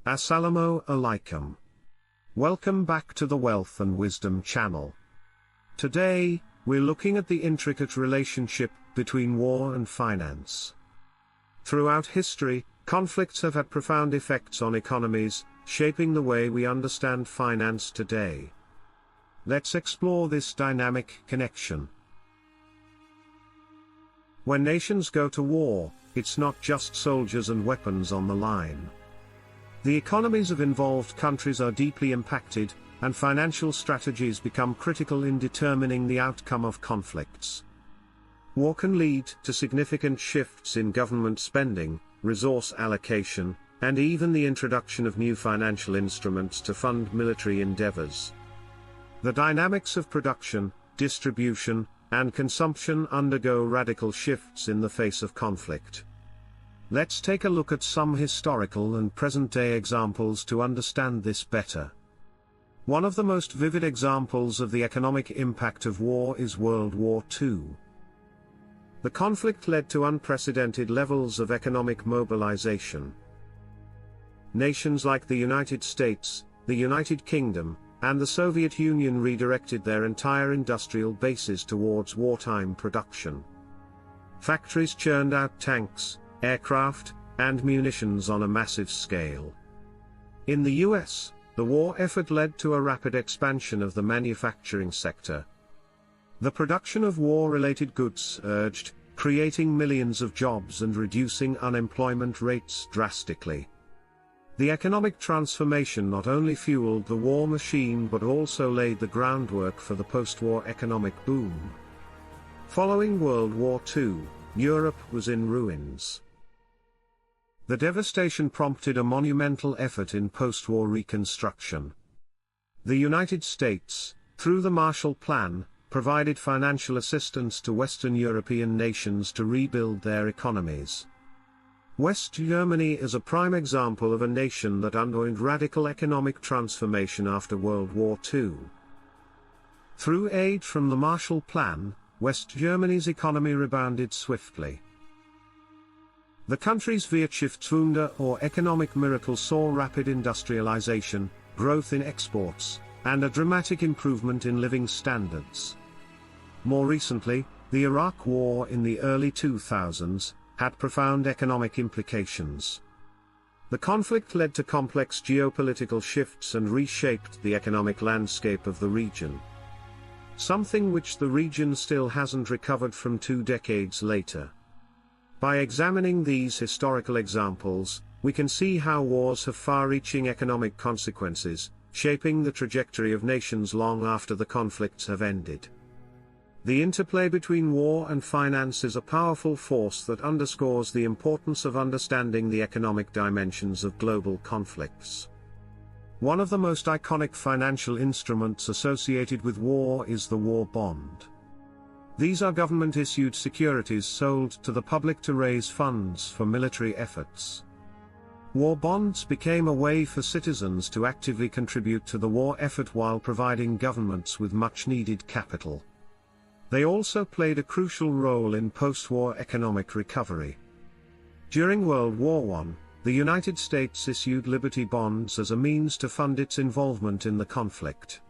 Assalamu alaikum. Welcome back to the Wealth and Wisdom channel. Today, we're looking at the intricate relationship between war and finance. Throughout history, conflicts have had profound effects on economies, shaping the way we understand finance today. Let's explore this dynamic connection. When nations go to war, it's not just soldiers and weapons on the line. The economies of involved countries are deeply impacted, and financial strategies become critical in determining the outcome of conflicts. War can lead to significant shifts in government spending, resource allocation, and even the introduction of new financial instruments to fund military endeavors. The dynamics of production, distribution, and consumption undergo radical shifts in the face of conflict. Let's take a look at some historical and present-day examples to understand this better. One of the most vivid examples of the economic impact of war is World War II. The conflict led to unprecedented levels of economic mobilization. Nations like the United States, the United Kingdom, and the Soviet Union redirected their entire industrial bases towards wartime production. Factories churned out tanks, aircraft, and munitions on a massive scale. In the US, the war effort led to a rapid expansion of the manufacturing sector. The production of war-related goods surged, creating millions of jobs and reducing unemployment rates drastically. The economic transformation not only fueled the war machine but also laid the groundwork for the post-war economic boom. Following World War II, Europe was in ruins. The devastation prompted a monumental effort in post-war reconstruction. The United States, through the Marshall Plan, provided financial assistance to Western European nations to rebuild their economies. West Germany is a prime example of a nation that underwent radical economic transformation after World War II. Through aid from the Marshall Plan, West Germany's economy rebounded swiftly. The country's Wirtschaftswunder or economic miracle saw rapid industrialization, growth in exports, and a dramatic improvement in living standards. More recently, the Iraq War in the early 2000s had profound economic implications. The conflict led to complex geopolitical shifts and reshaped the economic landscape of the region. Something which the region still hasn't recovered from 2 decades later. By examining these historical examples, we can see how wars have far-reaching economic consequences, shaping the trajectory of nations long after the conflicts have ended. The interplay between war and finance is a powerful force that underscores the importance of understanding the economic dimensions of global conflicts. One of the most iconic financial instruments associated with war is the war bond. These are government-issued securities sold to the public to raise funds for military efforts. War bonds became a way for citizens to actively contribute to the war effort while providing governments with much-needed capital. They also played a crucial role in post-war economic recovery. During World War I, the United States issued Liberty bonds as a means to fund its involvement in the conflict.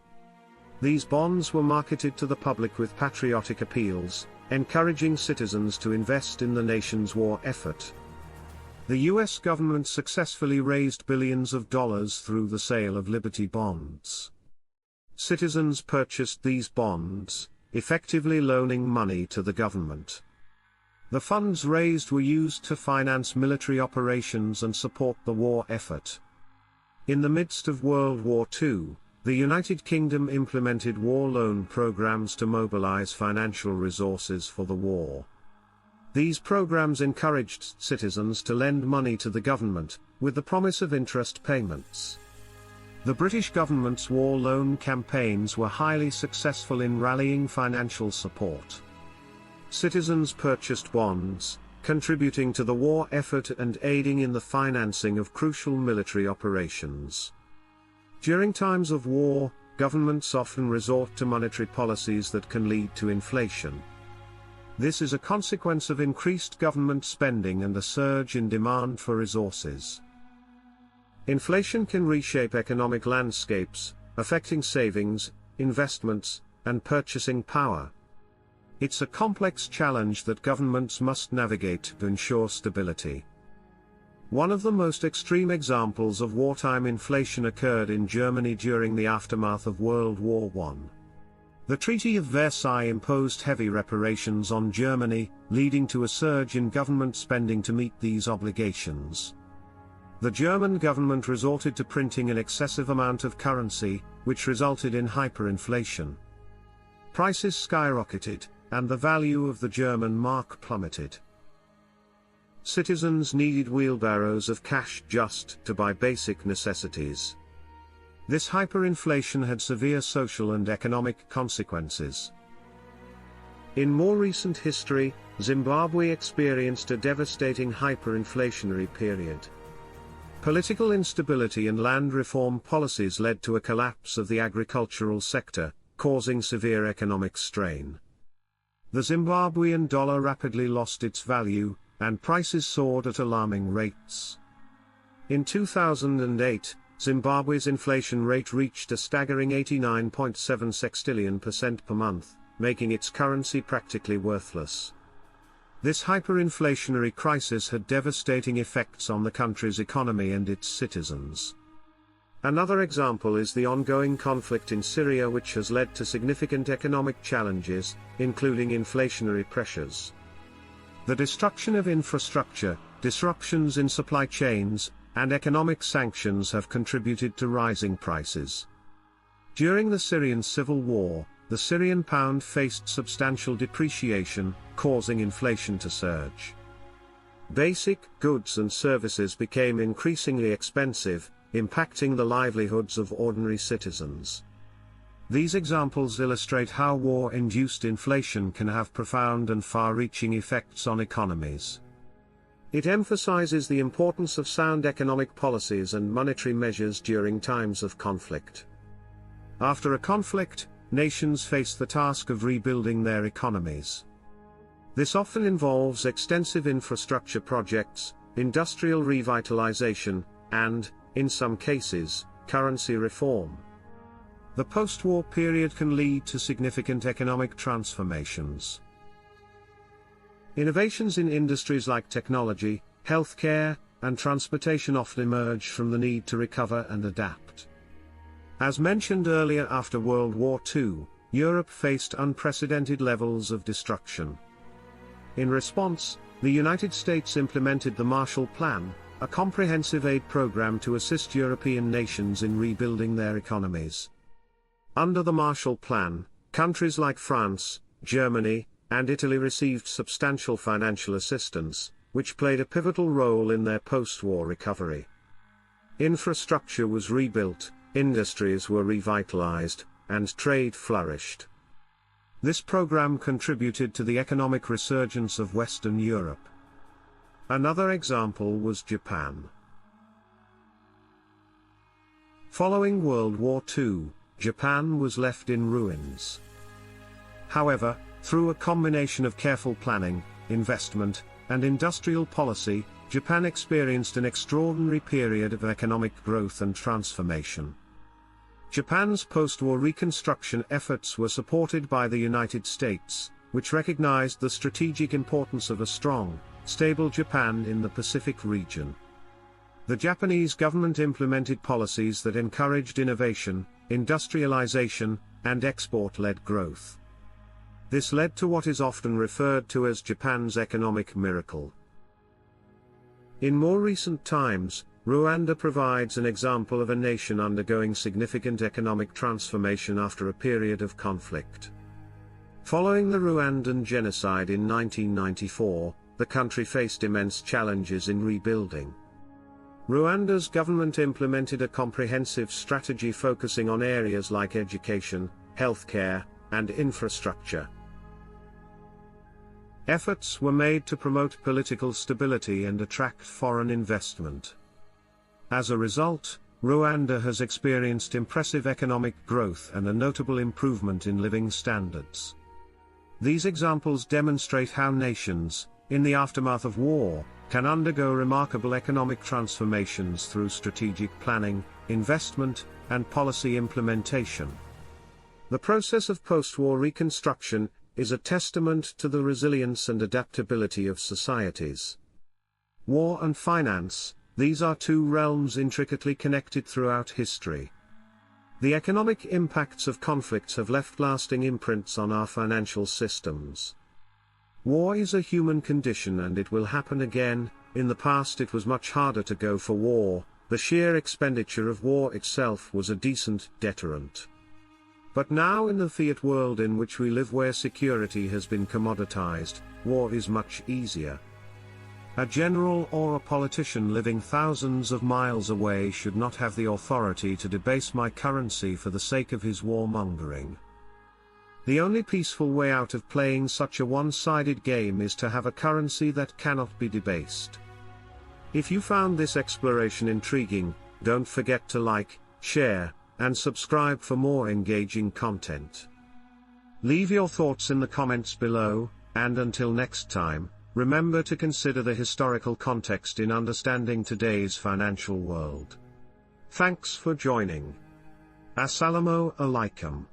These bonds were marketed to the public with patriotic appeals, encouraging citizens to invest in the nation's war effort. The US government successfully raised billions of dollars through the sale of Liberty bonds. Citizens purchased these bonds, effectively loaning money to the government. The funds raised were used to finance military operations and support the war effort. In the midst of World War II, the United Kingdom implemented war loan programs to mobilize financial resources for the war. These programs encouraged citizens to lend money to the government, with the promise of interest payments. The British government's war loan campaigns were highly successful in rallying financial support. Citizens purchased bonds, contributing to the war effort and aiding in the financing of crucial military operations. During times of war, governments often resort to monetary policies that can lead to inflation. This is a consequence of increased government spending and a surge in demand for resources. Inflation can reshape economic landscapes, affecting savings, investments, and purchasing power. It's a complex challenge that governments must navigate to ensure stability. One of the most extreme examples of wartime inflation occurred in Germany during the aftermath of World War I. The Treaty of Versailles imposed heavy reparations on Germany, leading to a surge in government spending to meet these obligations. The German government resorted to printing an excessive amount of currency, which resulted in hyperinflation. Prices skyrocketed, and the value of the German mark plummeted. Citizens needed wheelbarrows of cash just to buy basic necessities. This hyperinflation had severe social and economic consequences. In more recent history, Zimbabwe experienced a devastating hyperinflationary period. Political instability and land reform policies led to a collapse of the agricultural sector, causing severe economic strain. The Zimbabwean dollar rapidly lost its value, and prices soared at alarming rates. In 2008, Zimbabwe's inflation rate reached a staggering 89.7 sextillion% per month, making its currency practically worthless. This hyperinflationary crisis had devastating effects on the country's economy and its citizens. Another example is the ongoing conflict in Syria, which has led to significant economic challenges, including inflationary pressures. The destruction of infrastructure, disruptions in supply chains, and economic sanctions have contributed to rising prices. During the Syrian civil war, the Syrian pound faced substantial depreciation, causing inflation to surge. Basic goods and services became increasingly expensive, impacting the livelihoods of ordinary citizens. These examples illustrate how war-induced inflation can have profound and far-reaching effects on economies. It emphasizes the importance of sound economic policies and monetary measures during times of conflict. After a conflict, nations face the task of rebuilding their economies. This often involves extensive infrastructure projects, industrial revitalization, and, in some cases, currency reform. The post-war period can lead to significant economic transformations. Innovations in industries like technology, healthcare, and transportation often emerge from the need to recover and adapt. As mentioned earlier, after World War II, Europe faced unprecedented levels of destruction. In response, the United States implemented the Marshall Plan, a comprehensive aid program to assist European nations in rebuilding their economies. Under the Marshall Plan, countries like France, Germany, and Italy received substantial financial assistance, which played a pivotal role in their post-war recovery. Infrastructure was rebuilt, industries were revitalized, and trade flourished. This program contributed to the economic resurgence of Western Europe. Another example was Japan. Following World War II, Japan was left in ruins. However, through a combination of careful planning, investment, and industrial policy, Japan experienced an extraordinary period of economic growth and transformation. Japan's post-war reconstruction efforts were supported by the United States, which recognized the strategic importance of a strong, stable Japan in the Pacific region. The Japanese government implemented policies that encouraged innovation, industrialization, and export-led growth. This led to what is often referred to as Japan's economic miracle. In more recent times, Rwanda provides an example of a nation undergoing significant economic transformation after a period of conflict. Following the Rwandan genocide in 1994, the country faced immense challenges in rebuilding. Rwanda's government implemented a comprehensive strategy focusing on areas like education, healthcare, and infrastructure. Efforts were made to promote political stability and attract foreign investment. As a result, Rwanda has experienced impressive economic growth and a notable improvement in living standards. These examples demonstrate how nations, in the aftermath of war, can undergo remarkable economic transformations through strategic planning, investment, and policy implementation. The process of post-war reconstruction is a testament to the resilience and adaptability of societies. War and finance, these are two realms intricately connected throughout history. The economic impacts of conflicts have left lasting imprints on our financial systems. War is a human condition and it will happen again. In the past it was much harder to go for war, the sheer expenditure of war itself was a decent deterrent. But now in the fiat world in which we live, where security has been commoditized, war is much easier. A general or a politician living thousands of miles away should not have the authority to debase my currency for the sake of his warmongering. The only peaceful way out of playing such a one-sided game is to have a currency that cannot be debased. If you found this exploration intriguing, don't forget to like, share, and subscribe for more engaging content. Leave your thoughts in the comments below, and until next time, remember to consider the historical context in understanding today's financial world. Thanks for joining. Assalamu alaikum.